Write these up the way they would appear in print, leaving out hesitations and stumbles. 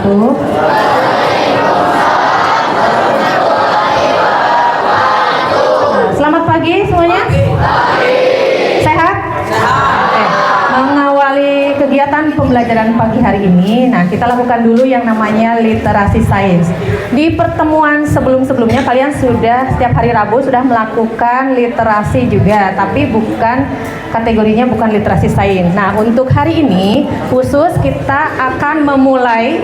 wabarakatuh. Selamat pagi semuanya. Sehat? Mengawali kegiatan pembelajaran pagi hari ini, nah kita lakukan dulu yang namanya literasi sains. Di pertemuan sebelum-sebelumnya kalian sudah setiap hari Rabu sudah melakukan literasi juga, tapi bukan kategorinya bukan literasi sains. Nah, untuk hari ini khusus kita akan memulai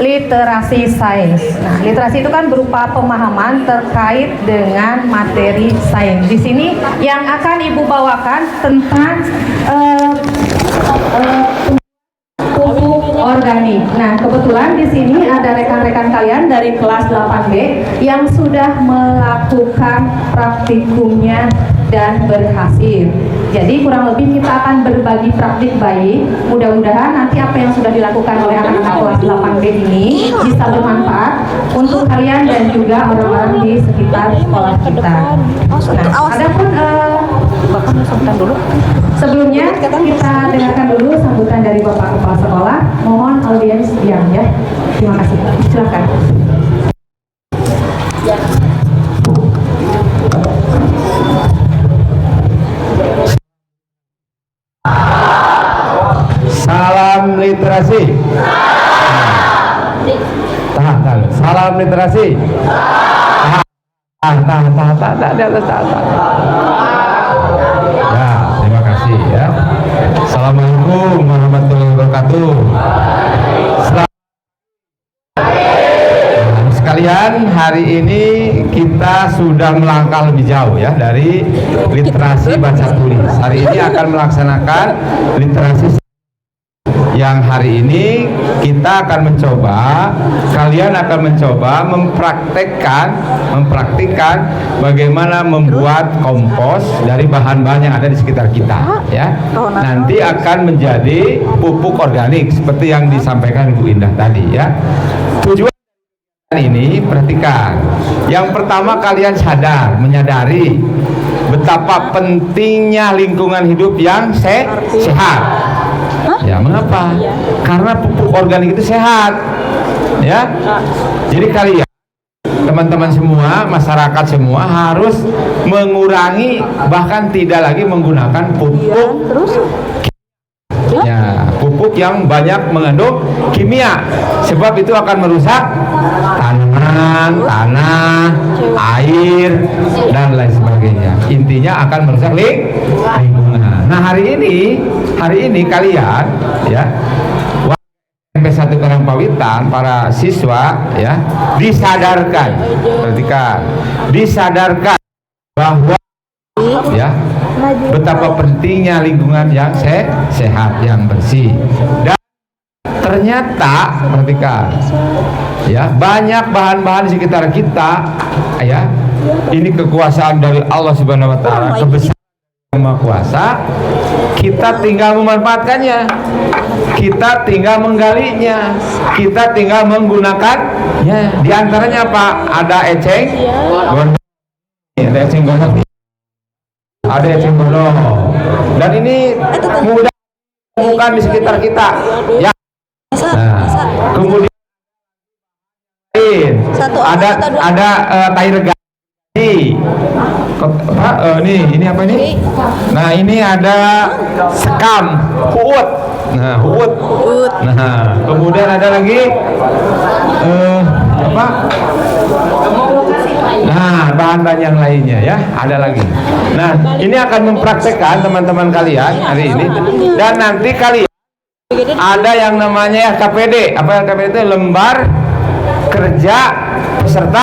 literasi sains. Nah, literasi itu kan berupa pemahaman terkait dengan materi sains. Di sini yang akan Ibu bawakan tentang pupuk organik. Nah, kebetulan di sini ada rekan-rekan kalian dari kelas 8B yang sudah melakukan praktikumnya dan berhasil. Jadi kurang lebih kita akan berbagi praktik baik. Mudah-mudahan nanti apa yang sudah dilakukan oleh anak-anak kelas 8B ini bisa bermanfaat untuk kalian dan juga orang-orang di sekitar sekolah kita. Nah, adapun sebelumnya kita dengarkan dulu sambutan dari Bapak Kepala Sekolah. Mohon audiens diam ya. Terima kasih. Silakan. Salam literasi. Tahan. Salam literasi. Tahan. Di atas tahan. Ya, terima kasih ya. Assalamualaikum warahmatullahi wabarakatuh. Sekalian, hari ini kita sudah melangkah lebih jauh ya dari literasi baca tulis. Hari ini akan melaksanakan literasi yang hari ini kita akan mencoba, kalian akan mencoba mempraktikkan bagaimana membuat kompos dari bahan-bahan yang ada di sekitar kita ya. Nanti akan menjadi pupuk organik seperti yang disampaikan Bu Indah tadi ya. Tujuan ini perhatikan. Yang pertama, kalian menyadari betapa pentingnya lingkungan hidup yang sehat. Ya, mengapa? Karena pupuk organik itu sehat. Ya. Jadi kalian, teman-teman semua, masyarakat semua harus mengurangi, bahkan tidak lagi menggunakan pupuk pupuk yang banyak mengandung kimia, sebab itu akan merusak tanaman, tanah, air, dan lain sebagainya. Intinya akan merusak lingkungan. Nah, hari ini kalian ya, SMP 1 Karangpawitan, para siswa ya, disadarkan bahwa ya, betapa pentingnya lingkungan yang sehat, yang bersih. Dan ternyata perhatikan ya, banyak bahan-bahan di sekitar kita ya, ini kekuasaan dari Allah Subhanahu wa taala, kebesaran Yang Maha Kuasa. Kita tinggal memanfaatkannya, kita tinggal menggalinya, kita tinggal menggunakannya. Di antaranya apa? Ada eceng gondok, ada eceng gondok, dan ini mudah ditemukan di sekitar kita ya. Nah, kemudian ada tai regani. Ini apa ini? Nah, ini ada sekam, huut. Nah, huut. Nah, kemudian ada lagi apa? Nah, bahan-bahan yang lainnya ya, ada lagi. Nah, ini akan mempraktekkan teman-teman kalian hari ini, dan nanti kalian ada yang namanya KPD. Apa KPD itu? Lembar Kerja Peserta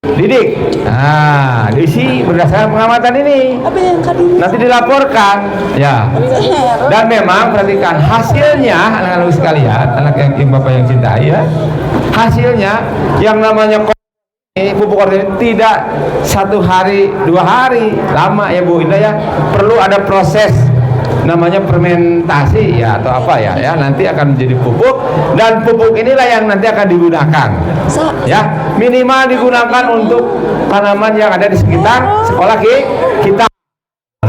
Didik. Nah, diisi berdasarkan pengamatan ini. Nanti dilaporkan ya. Dan memang perhatikan hasilnya, anak-anak sekalian, anak yang Bapak yang cintai ya. Hasilnya yang namanya pupuk organik tidak 1 hari 2 hari, lama ya Bu Indah ya. Perlu ada proses namanya fermentasi ya, atau apa ya, nanti akan menjadi pupuk, dan pupuk inilah yang nanti akan digunakan ya, minimal digunakan untuk tanaman yang ada di sekitar sekolah kita.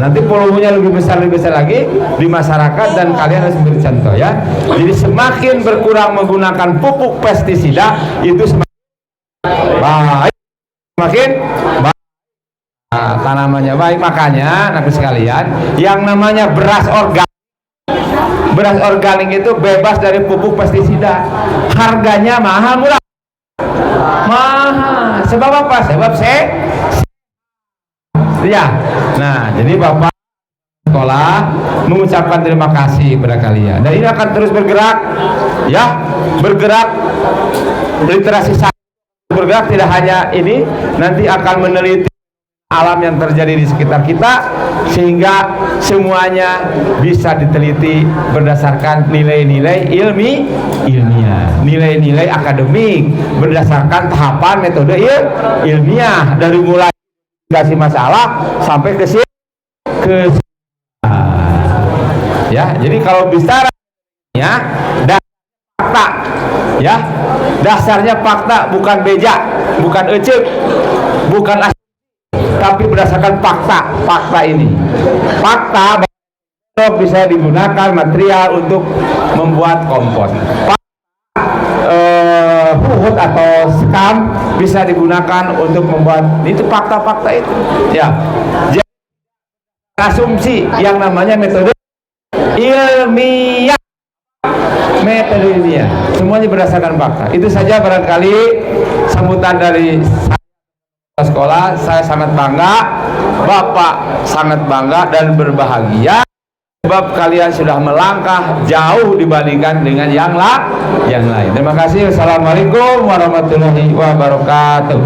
nanti volumenya lebih besar lagi di masyarakat dan kalian harus beri contoh ya. Jadi semakin berkurang menggunakan pupuk pestisida itu semakin baik, semakin baik. Nah, tanamannya baik, makanya anak sekalian yang namanya beras organik itu bebas dari pupuk pestisida. Harganya mahal murah? Mahal. Sebab apa? Sebab ya. Nah, jadi Bapak sekolah mengucapkan terima kasih kepada kalian. Dan ini akan terus bergerak ya, bergerak literasi sains, bergerak tidak hanya ini, nanti akan meneliti alam yang terjadi di sekitar kita sehingga semuanya bisa diteliti berdasarkan nilai-nilai ilmiah, nilai-nilai akademik, berdasarkan tahapan metode ilmiah dari mulai investigasi masalah sampai ke ya. Jadi kalau bicara ya fakta ya, dasarnya fakta, bukan bejak, bukan ecek, bukan tapi berdasarkan fakta ini. Fakta bisa digunakan material untuk membuat kompos. Huhut atau skam bisa digunakan untuk membuat, itu fakta-fakta itu. Ya. Jadi, asumsi yang namanya metode ilmiah. Metode ilmiah. Semuanya berdasarkan fakta. Itu saja barangkali sambutan dari sekolah. Saya sangat bangga, Bapak sangat bangga dan berbahagia sebab kalian sudah melangkah jauh dibandingkan dengan yang lain. Terima kasih. Assalamualaikum warahmatullahi wabarakatuh.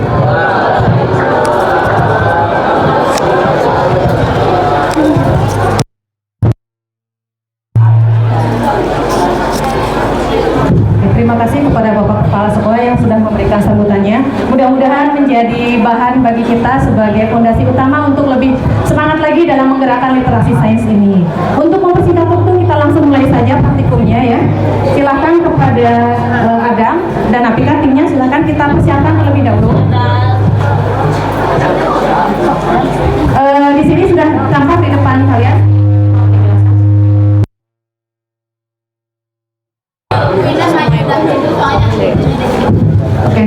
Terima kasih kepada Bapak Kepala Sekolah yang sudah memberikan sambutannya. Mudah-mudahan menjadi bahan bagi kita sebagai fondasi utama untuk lebih semangat lagi dalam menggerakkan literasi sains ini. Untuk mempersingkat waktu, kita langsung mulai saja praktikumnya ya. Silakan kepada Adam dan Apika timnya, silakan kita persiapkan terlebih dahulu. Di sini sudah tampak di depan kalian. Oke,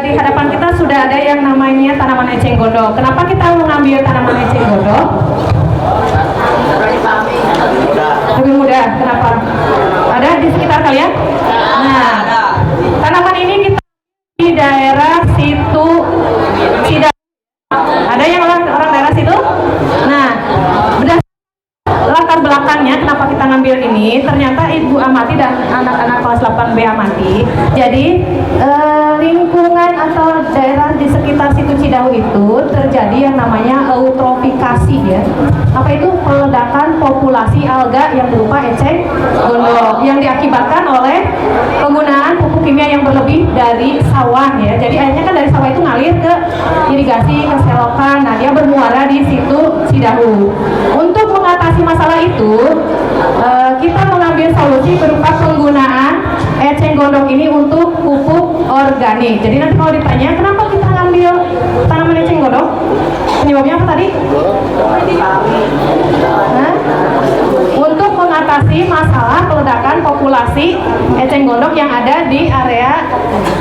di hadapan kita sudah ada yang namanya tanaman eceng gondok. Kenapa kita mengambil tanaman eceng gondok? Lebih mudah. Kenapa? Ada di sekitar kalian? Nah, tanaman ini kita di daerah situ Cidahu. Ada yang orang daerah situ? Nah, latar belakangnya kenapa kita ngambil ini, ternyata Ibu amati dan anak-anak kelas 8B amati. Jadi lingkungan atau daerah di sekitar situ Cidahu itu terjadi yang namanya eutrofikasi ya. Apa itu? Peledakan populasi alga yang berupa eceng gondok yang diakibatkan oleh penggunaan pupuk kimia yang berlebih dari sawah ya. Jadi airnya kan dari sawah itu ngalir ke irigasi, ke selokan. Nah, dia bermuara di situ Cidahu. Untuk mengatasi masalah itu, kita mengambil solusi berupa penggunaan eceng gondok ini untuk pupuk organik. Jadi nanti kalau ditanya kenapa kita ngambil tanaman eceng gondok, penyebabnya apa tadi? Untuk mengatasi masalah peledakan populasi eceng gondok yang ada di area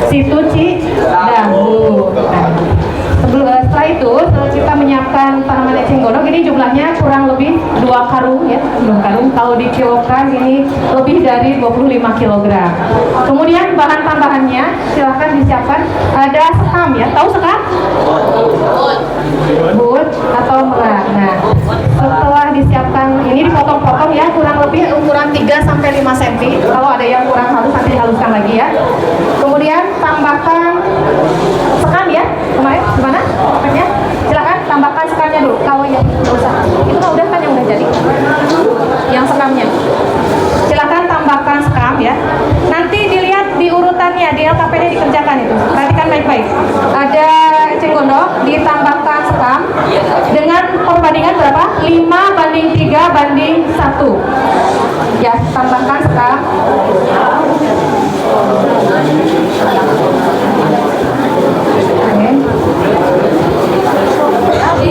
situ Cidahu. Setelah itu kita menyiapkan tanaman eceng gondok. Ini jumlahnya kurang lebih 2 karung ya, 2 karung. Kalau dikilokan ini lebih dari 25 kg. Kemudian bahan tambahannya silahkan disiapkan. Ada sekam ya, tahu sekam? Bud atau merak. Nah, setelah disiapkan ini dipotong-potong ya, kurang lebih ukuran 3-5 cm. Kalau ada yang kurang halus nanti dihaluskan lagi ya. Kemudian tambahkan sekam ya. Kemarin gimana? Pakainya? Silakan tambahkan sekamnya dulu. Kalau yang nggak usah, itu kan udah kan yang udah jadi. Yang sekamnya. Silakan tambahkan sekam ya. Nanti dilihat di urutannya di LKPD dikerjakan itu. Perhatikan baik-baik. Ada eceng gondok ditambahkan sekam dengan perbandingan berapa? 5:3:1. Ya, tambahkan sekam. Oke.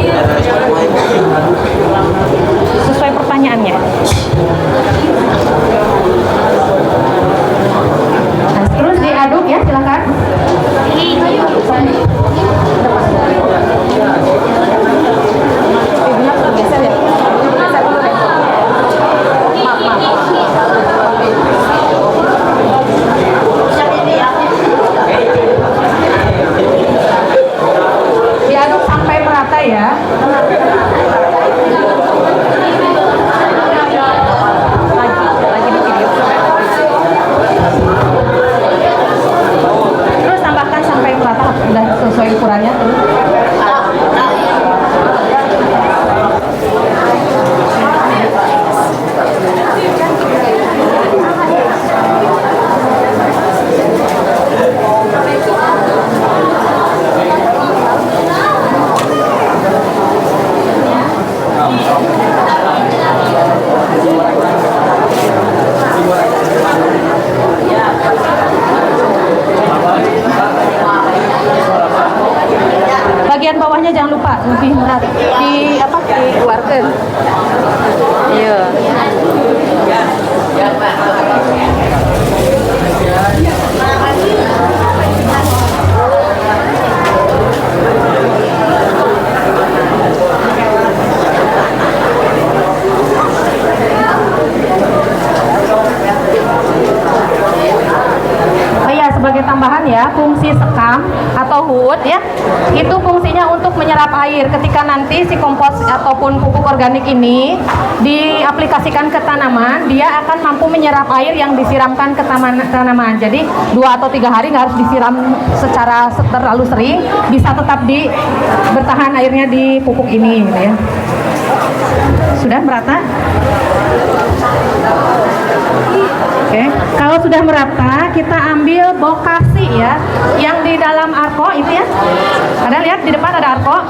bawahnya jangan lupa lebih berat dikeluarkan. Iya. Sebagai tambahan ya, fungsi sekam atau hut ya, itu fungsinya untuk menyerap air. Ketika nanti si kompos ataupun pupuk organik ini diaplikasikan ke tanaman, dia akan mampu menyerap air yang disiramkan ke tanaman. Jadi 2 atau 3 hari nggak harus disiram secara terlalu sering, bisa tetap bertahan airnya di pupuk ini gitu ya. Sudah merata? Oke, kalau sudah merata, kita ambil bokasi ya, yang di dalam arko itu ya. Ada lihat di depan ada arko.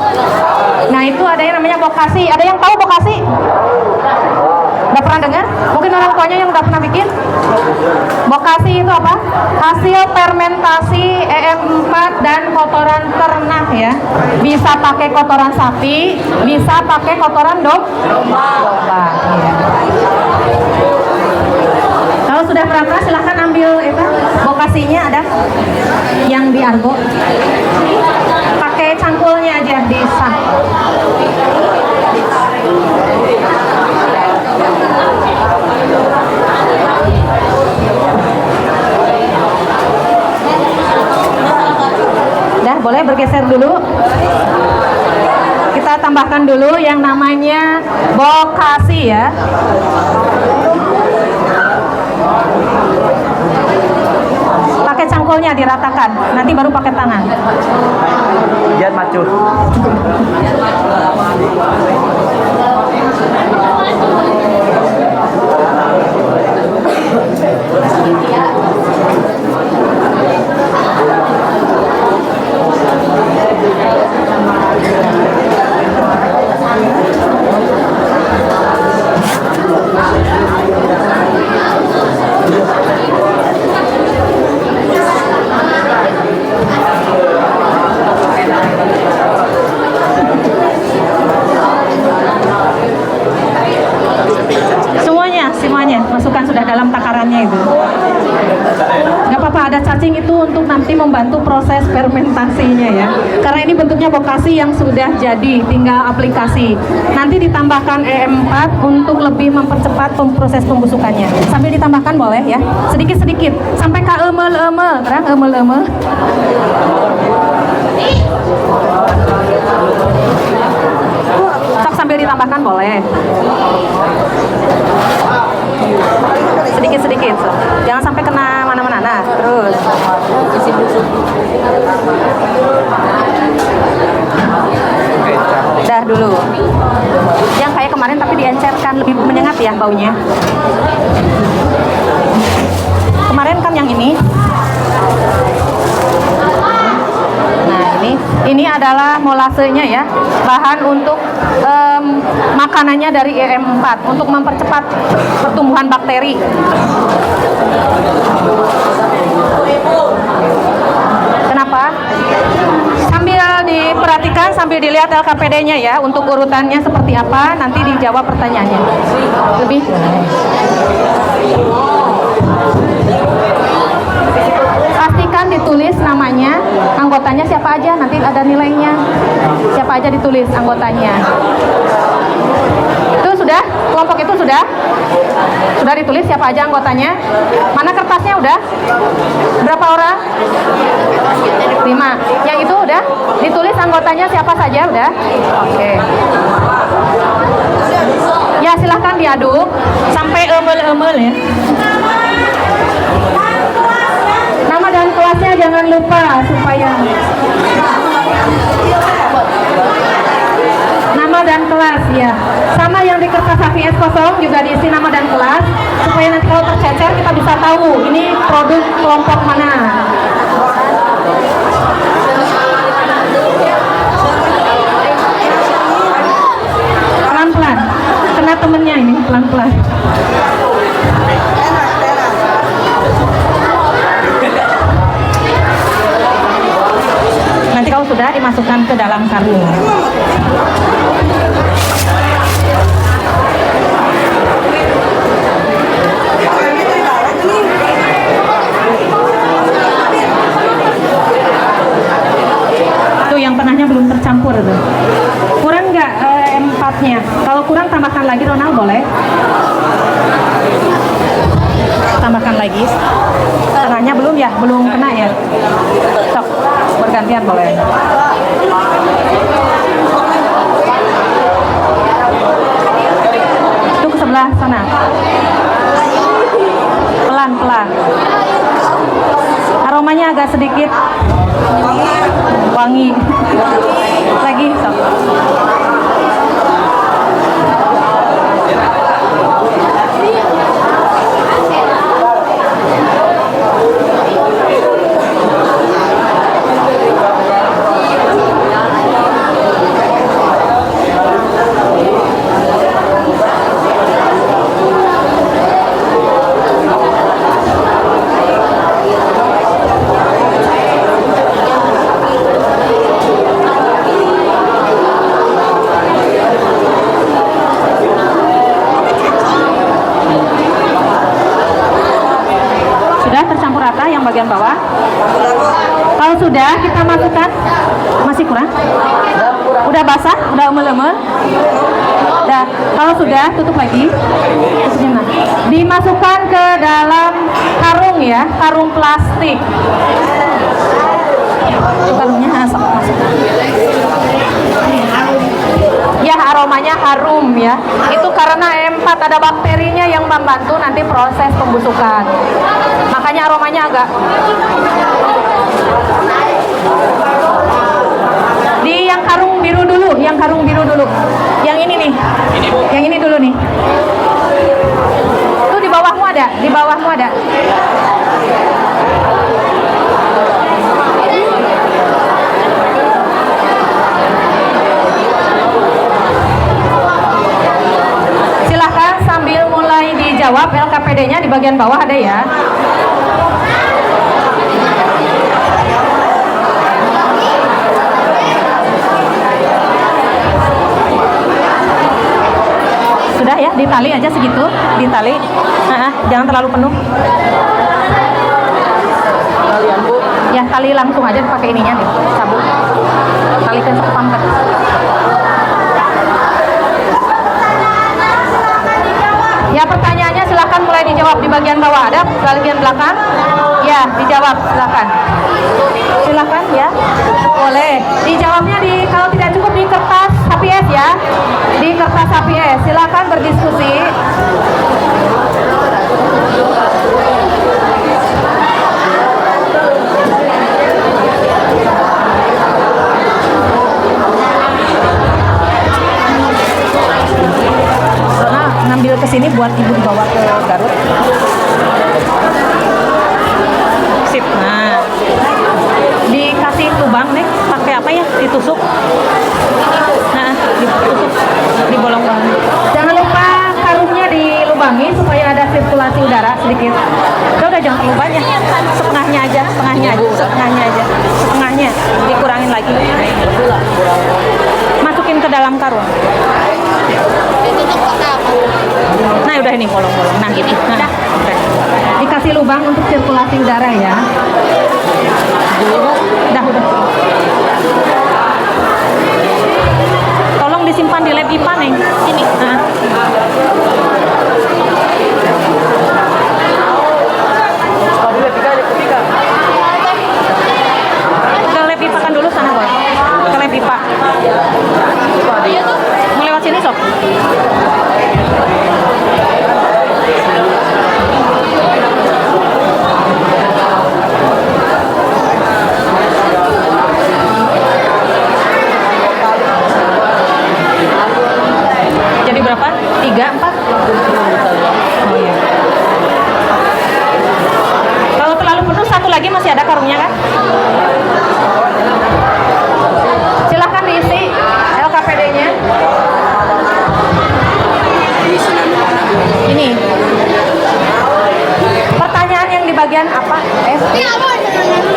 Nah itu ada yang namanya bokasi. Ada yang tahu bokasi? Udah pernah dengar? Mungkin orang tuanya yang udah pernah bikin. Bokasi itu apa? Hasil fermentasi EM4 dan kotoran ternak ya. Bisa pakai kotoran sapi, bisa pakai kotoran domba. Ya. Kalau sudah merata silahkan ambil bokasinya, ada yang di argo. Pakai cangkulnya aja bisa. Dah, boleh bergeser dulu. Kita tambahkan dulu yang namanya bokasi ya. Pakai cangkulnya diratakan, nanti baru pakai tangan. Jangan macu. Semuanya masukkan sudah dalam takarannya itu. Nggak apa-apa ada cacing itu untuk nanti membantu proses fermentasinya ya. Karena ini bentuknya bokasi yang sudah jadi, tinggal aplikasi. Nanti ditambahkan EM4 untuk lebih mempercepat proses pembusukannya. Sambil ditambahkan boleh ya, sedikit-sedikit sampai ke emel-emel, terang emel-emel. Sambil ditambahkan boleh. Sedikit-sedikit, jangan sampai kena mana-mana. Nah, terus dah dulu. Yang kayak kemarin tapi diencerkan, lebih menyengat ya baunya. Kemarin kan yang ini. Nah, ini adalah molasenya ya, bahan untuk makanannya dari EM4 untuk mempercepat pertumbuhan bakteri. Kenapa? Sambil diperhatikan, sambil dilihat LKPD-nya ya, untuk urutannya seperti apa, nanti dijawab pertanyaannya. Lebih pastikan ditulis namanya, anggotanya siapa aja, nanti ada nilainya. Siapa aja ditulis anggotanya. Itu sudah, kelompok itu sudah ditulis siapa aja anggotanya. Mana kertasnya udah? Berapa orang? 5. Yang itu udah ditulis anggotanya siapa saja udah? Oke. Ya silahkan diaduk sampai emel-emel ya. Nama dan kelasnya jangan lupa supaya nama dan kelas ya. Sama yang di kertas HVS kosong juga diisi nama dan kelas supaya nanti kalau tercecer kita bisa tahu ini produk kelompok mana. Pelan-pelan. Kena temennya ini pelan-pelan. Nanti kalau sudah masukkan ke dalam karung. Tuh yang tengahnya belum tercampur tuh. Kurang nggak empatnya? Kalau kurang tambahkan lagi, Ronald, boleh? Tambahkan lagi. Tengahnya belum ya? Belum kena ya? Sok, bergantian boleh. Itu ke sebelah sana. Pelan-pelan. Aromanya agak sedikit wangi. Lagi, sok. Yang bagian bawah. Kalau sudah, kita masukkan. Masih kurang? Udah basah? Udah umel-umel? Udah. Kalau sudah, tutup lagi. Tutupnya. Dimasukkan ke dalam karung ya, karung plastik. Karungnya masukkan. Ya, aromanya harum ya. Itu karena E4 ada bakterinya yang membantu nanti proses pembusukan. Makanya aromanya agak. Di yang karung biru dulu, yang karung biru dulu. Yang ini nih. Yang ini dulu nih. Tuh di bawahmu ada, di bawahmu ada. Jawab LKPD-nya di bagian bawah ada ya. Sudah ya, ditali aja segitu, ditali. Jangan terlalu penuh. Talian Bu. Ya, tali langsung aja pakai ininya nih, sabuk. Talikan sepamkat. Ya, pertanyaannya silakan mulai dijawab di bagian bawah. Ada bagian belakang? Ya, dijawab silakan. Silakan ya. Boleh. Dijawabnya kalau tidak cukup di kertas HPS ya. Di kertas HPS. Silakan berdiskusi. Ngambil ke sini buat ibu dibawa ke Garut. Sip. Nah, dikasih lubang nih, pakai apa ya? Ditusuk. Nah, ditusuk, dibolong-bolong. Jangan lupa karungnya dilubangi supaya ada sirkulasi udara sedikit. Udah jangan terlalu banyak. Setengahnya aja, setengahnya dikurangin lagi. Masukin ke dalam karung. Nah, udah ini bolong-bolong. Nah, gitu. Nah, okay. Dikasih lubang untuk sirkulasi udara ya. Udah. Tolong disimpan di lab IPA nih. Sini. Nah. Ke lab IPA kan dulu sana, Boy. Ke lab IPA. Melewat sini, Sob. Jadi berapa? 3, 4? Oh iya. Kalau terlalu penuh, satu lagi masih ada karungnya kan? Silahkan diisi LKPD-nya. Ini pertanyaan yang di bagian apa?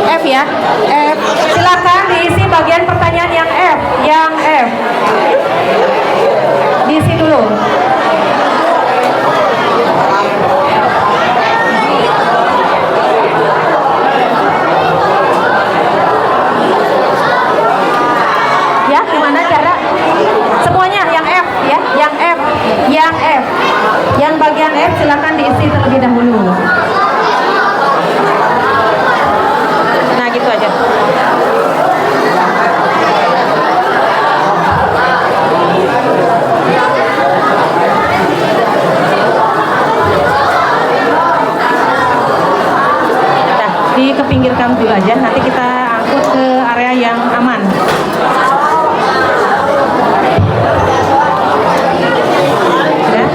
F ya. F. Silakan diisi bagian Kemudian pertanyaan yang F. Diisi dulu. Ya, gimana cara? Semuanya yang F ya, yang F. Yang bagian F silakan diisi terlebih dahulu. Nah, gitu aja. Dikepinggirkan dulu aja, nanti kita angkut ke area yang aman. Sudah?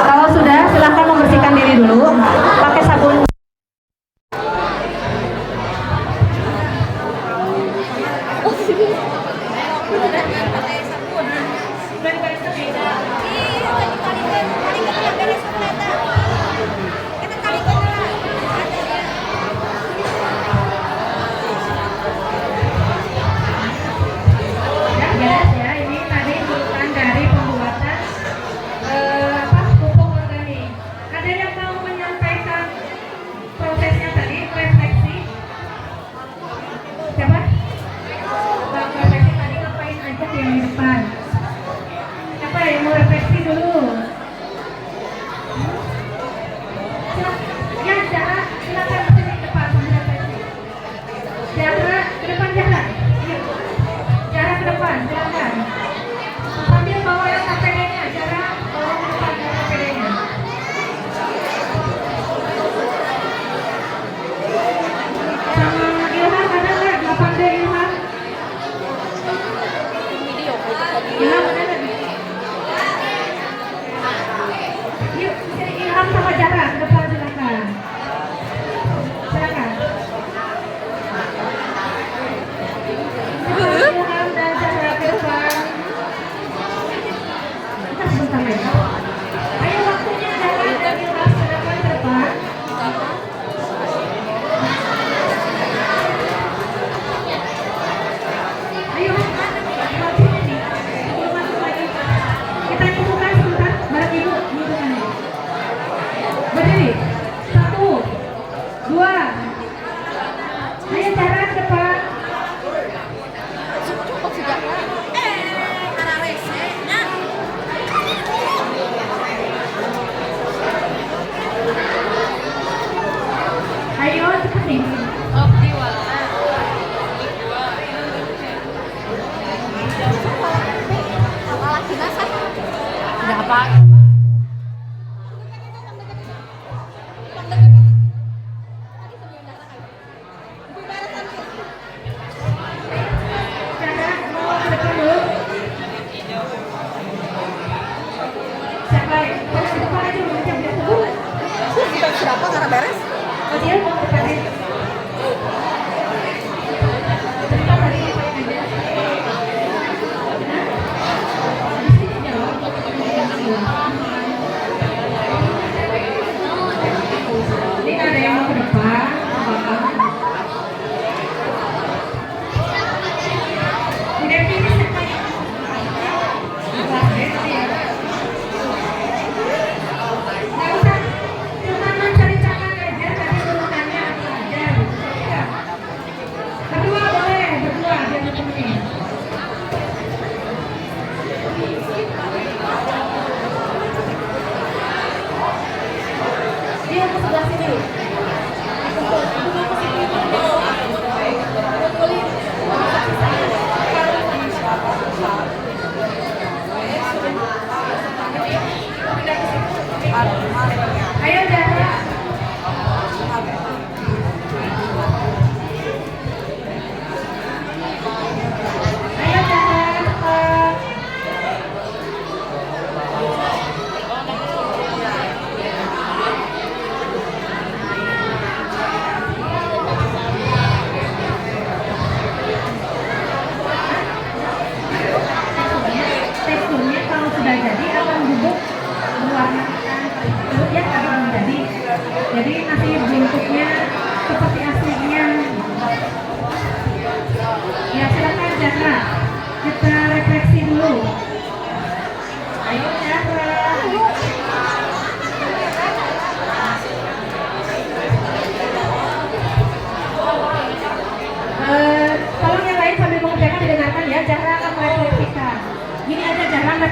Kalau sudah, silahkan membersihkan diri dulu pakai sabun.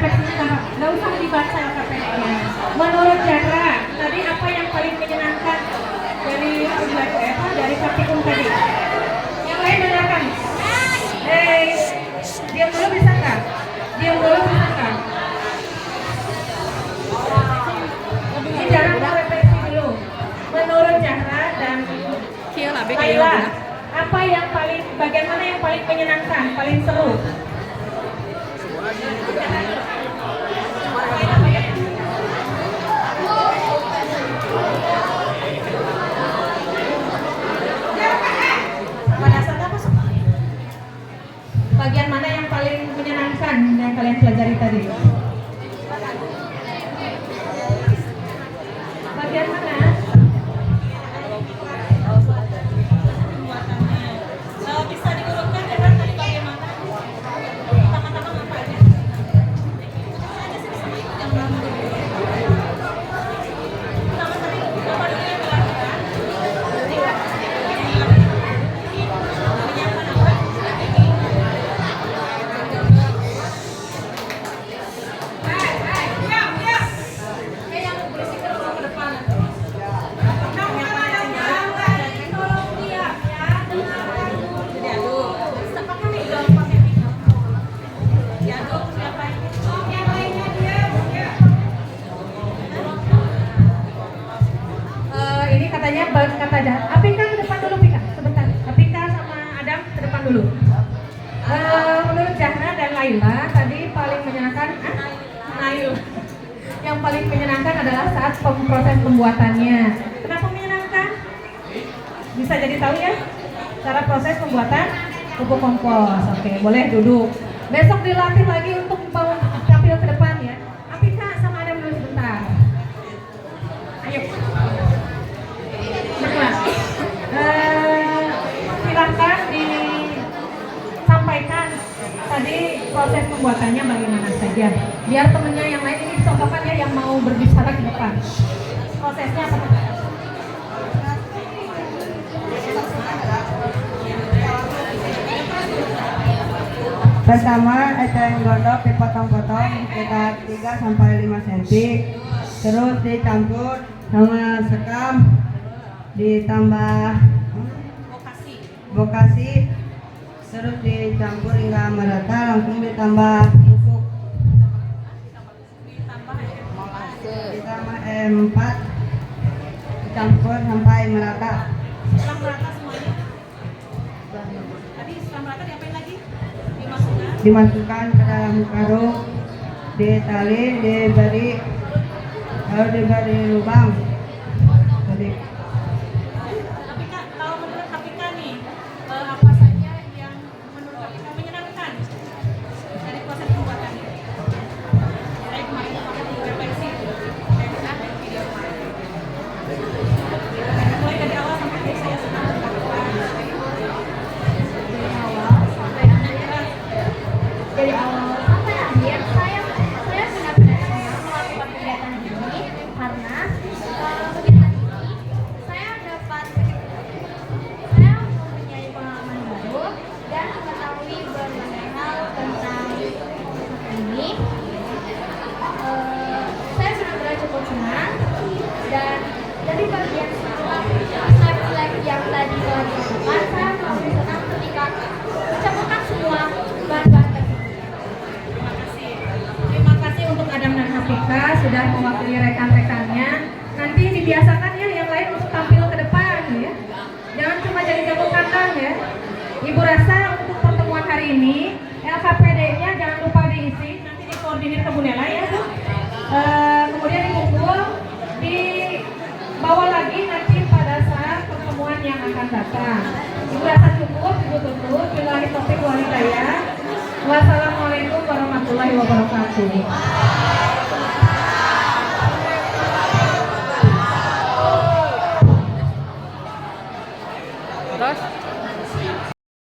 refleksikan, nggak usah dibaca LKPD-nya. Menurut Jara, tadi apa yang paling menyenangkan dari dari praktikum tadi? Yang lain dengarkan. Diam dulu bisa nggak? Diam dulu bisa nggak? Ini Jara mau refleksi dulu. Menurut Jara dan Laila, apa yang paling, bagian mana yang paling menyenangkan, paling seru? Bagian mana yang paling menyenangkan yang kalian pelajari tadi? Bagian mana? Bisa diurutkan ya kan tadi bagaimana? Pertama-tama apa aja? Ini katanya kata Jahat. Apika ke depan dulu, Pika. Sebentar. Apika sama Adam ke depan dulu. Menurut Zahra dan Laila tadi paling menyenangkan Nail. Yang paling menyenangkan adalah saat proses pembuatannya. Kenapa menyenangkan? Bisa jadi tahu ya? Cara proses pembuatan pupuk kompos. Oke, boleh duduk. Besok dilatih lagi untuk tampil ke depan ya. Apika sama Adam dulu sebentar. Ayo. Silahkan disampaikan tadi proses pembuatannya bagaimana saja, biar temennya yang lain ini dicontohkan ya, yang mau berbicara ke depan. Prosesnya apa? Pertama, eceng gondok dipotong-potong sekitar 3-5 cm, terus dicampur sama sekam, ditambah bokasi, terus dicampur hingga merata, langsung ditambah pupuk, ditambah M4, dicampur sampai merata. Setelah merata semuanya, tadi setelah merata diapain lagi? Dimasukkan ke dalam karung, ditali, lalu diberi lubang. Jadi Tapi Kak, kalau menurut Apika nih, apa saja yang menurut Apika menyenangkan dari proses pembuatannya? Kayak kemarin pakai refleksi, video kemarin. Mulai dari awal sampai saya senang. Dari awal sampai akhir saya benar-benar senang melakukan kegiatan ini karena kegiatan ini saya mempunyai pengalaman baru dan mengetahui berbagai hal tentang ini. Saya benar-benar cukup senang dan dari bagian setelah lab yang tadi telah dilakukan, saya lebih senang ketika mencampurkan semua bahan-bahan Terima kasih untuk Adam dan Apika sudah mewakili rekan-rekannya. Nanti dibiasakan ya yang lain untuk tampil ke depan ya. Jangan cuma jadi jago kandang ya. Ibu rasa untuk pertemuan hari ini LKPD-nya jangan lupa diisi, nanti dikoordinir ke Bu Nela ya Bu. Kemudian dikumpul, dibawa lagi nanti pada saat pertemuan yang akan datang. Ibu rasa cukup, Ibu tutup. Billahi taufiq wal hidayah. Wassalamualaikum warahmatullahi wabarakatuh. Terus